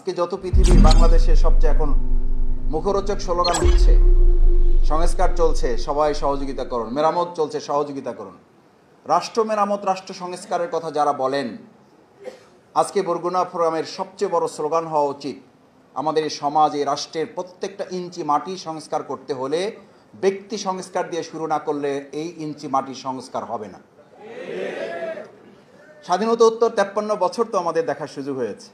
আজকে যত পৃথিবীর বাংলাদেশে সবচেয়ে এখন মুখরোচক স্লোগান হচ্ছে সংস্কার চলছে, সবাই সহযোগিতা করুন, মেরামত চলছে, সহযোগিতা করুন। রাষ্ট্র মেরামত, রাষ্ট্র সংস্কারের কথা যারা বলেন, আজকে বরগুনা ফোরামের সবচেয়ে বড় স্লোগান হওয়া উচিত, আমাদের এই সমাজ, এই রাষ্ট্রের প্রত্যেকটা ইঞ্চি মাটি সংস্কার করতে হলে ব্যক্তি সংস্কার দিয়ে শুরু না করলে এই ইঞ্চি মাটি সংস্কার হবে না। স্বাধীনতা উত্তর 53 বছর তো আমাদের দেখার সুযোগ হয়েছে।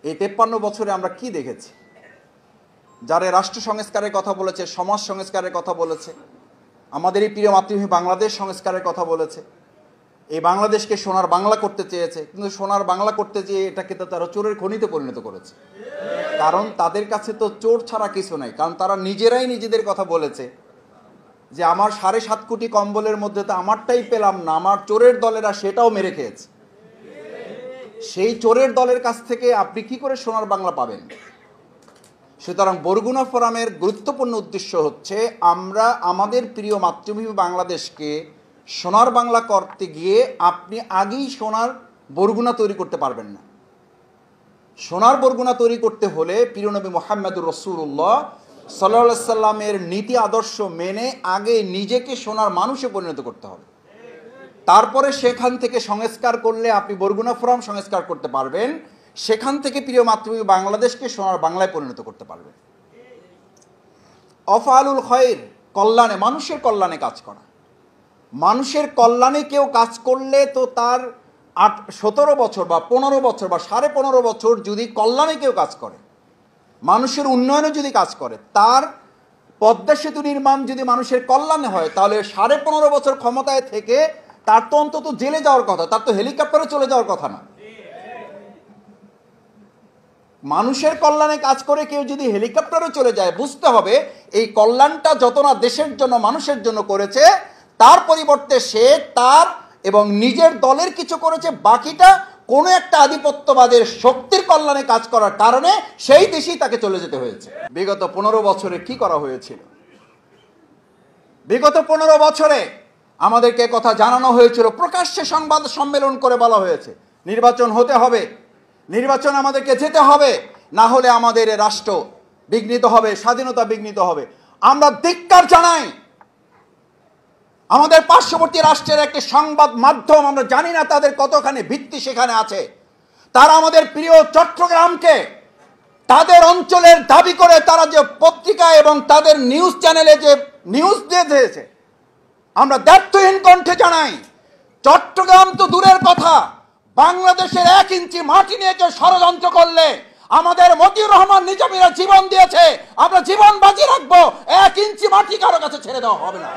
এই 53 বছরে আমরা কি দেখেছি? যারা রাষ্ট্র সংস্কারের কথা বলেছে, সমাজ সংস্কারের কথা বলেছে, আমাদের এই প্রিয় মাতৃভূমি বাংলাদেশ সংস্কারের কথা বলেছে, এই বাংলাদেশকে সোনার বাংলা করতে চেয়েছে, কিন্তু সোনার বাংলা করতে চেয়ে এটাকে তো তারা চোরের খনিতে পরিণত করেছে। কারণ তাদের কাছে তো চোর ছাড়া কিছু নাই। কারণ তারা নিজেরাই নিজেদের কথা বলেছে যে আমার 7.5 কোটি কম্বলের মধ্যে তো আমারটাই পেলাম না, আমার চোরের দলেরা সেটাও মেরে খেয়েছে। সেই চোরের দলের কাছ থেকে আপনি কি করে সোনার বাংলা পাবেন? সুতরাং বরগুনা ফোরামের গুরুত্বপূর্ণ উদ্দেশ্য হচ্ছে, আমরা আমাদের প্রিয় মাতৃভূমি বাংলাদেশকে সোনার বাংলা করতে গিয়ে আপনি আগেই সোনার বরগুনা তৈরি করতে পারবেন না। সোনার বরগুনা তৈরি করতে হলে প্রিয় নবী মুহাম্মদুর রাসূলুল্লাহ সাল্লাল্লাহু আলাইহি সাল্লামের নীতি আদর্শ মেনে আগে নিজেকে সোনার মানুষে পরিণত করতে হবে। তারপরে সেখান থেকে সংস্কার করলে আপনি বরগুনা ফোরাম সংস্কার করতে পারবেন, সেখান থেকে প্রিয় মাতৃভূমি বাংলাদেশকে সোনার বাংলায় পরিণত করতে পারবেন। অফআলুল খৈর, কল্যাণে, মানুষের কল্যাণে কাজ করা। মানুষের কল্যাণে কেউ কাজ করলে তো তার 17 বছর বা 15 বছর বা 15.5 বছর যদি কল্যাণে কেউ কাজ করে, মানুষের উন্নয়নে যদি কাজ করে, তার পদ্মা সেতু নির্মাণ যদি মানুষের কল্যাণে হয়, তাহলে 15.5 বছর ক্ষমতায় থেকে তার তো অন্তত জেলে যাওয়ার কথা, তার তো হেলিকপ্টারে চলে যাওয়ার কথা না। মানুষের কল্যাণে কাজ করে কেউ যদি হেলিকপ্টারে চলে যায়, বুঝতে হবে এই কল্যাণটা যত না দেশের জন্য, মানুষের জন্য করেছে, তার পরিবর্তে সে তার এবং নিজের দলের কিছু করেছে, বাকিটা কোনো একটা আধিপত্যবাদের শক্তির কল্যাণে কাজ করার কারণে সেই দেশেই তাকে চলে যেতে হয়েছে। বিগত 15 বছরে কি করা হয়েছিল? বিগত 15 বছরে আমাদেরকে কথা জানানো হয়েছিল, প্রকাশ্যে সংবাদ সম্মেলন করে বলা হয়েছে নির্বাচন হতে হবে, নির্বাচন আমাদেরকে যেতে হবে, না হলে আমাদের রাষ্ট্র বিঘ্নিত হবে, স্বাধীনতা বিঘ্নিত হবে। আমরা ধিক্কার জানাই। আমাদের পার্শ্ববর্তী রাষ্ট্রের একটি সংবাদ মাধ্যম, আমরা জানি না তাদের কতখানি ভিত্তি সেখানে আছে, তারা আমাদের প্রিয় চট্টগ্রামকে তাদের অঞ্চলের দাবি করে তারা যে পত্রিকা এবং তাদের নিউজ চ্যানেলে যে নিউজ দিয়েছে, আমরা দ্ব্যর্থহীন কণ্ঠে জানাই, চট্টগ্রাম তো দূরের কথা, বাংলাদেশের 1 ইঞ্চি মাটি নিয়ে কেউ ষড়যন্ত্র করলে, আমাদের মতিউর রহমান নিজামীরা জীবন দিয়েছে, আমরা জীবন বাজি রাখবো, 1 ইঞ্চি মাটি কারো কাছে ছেড়ে দেওয়া হবে না।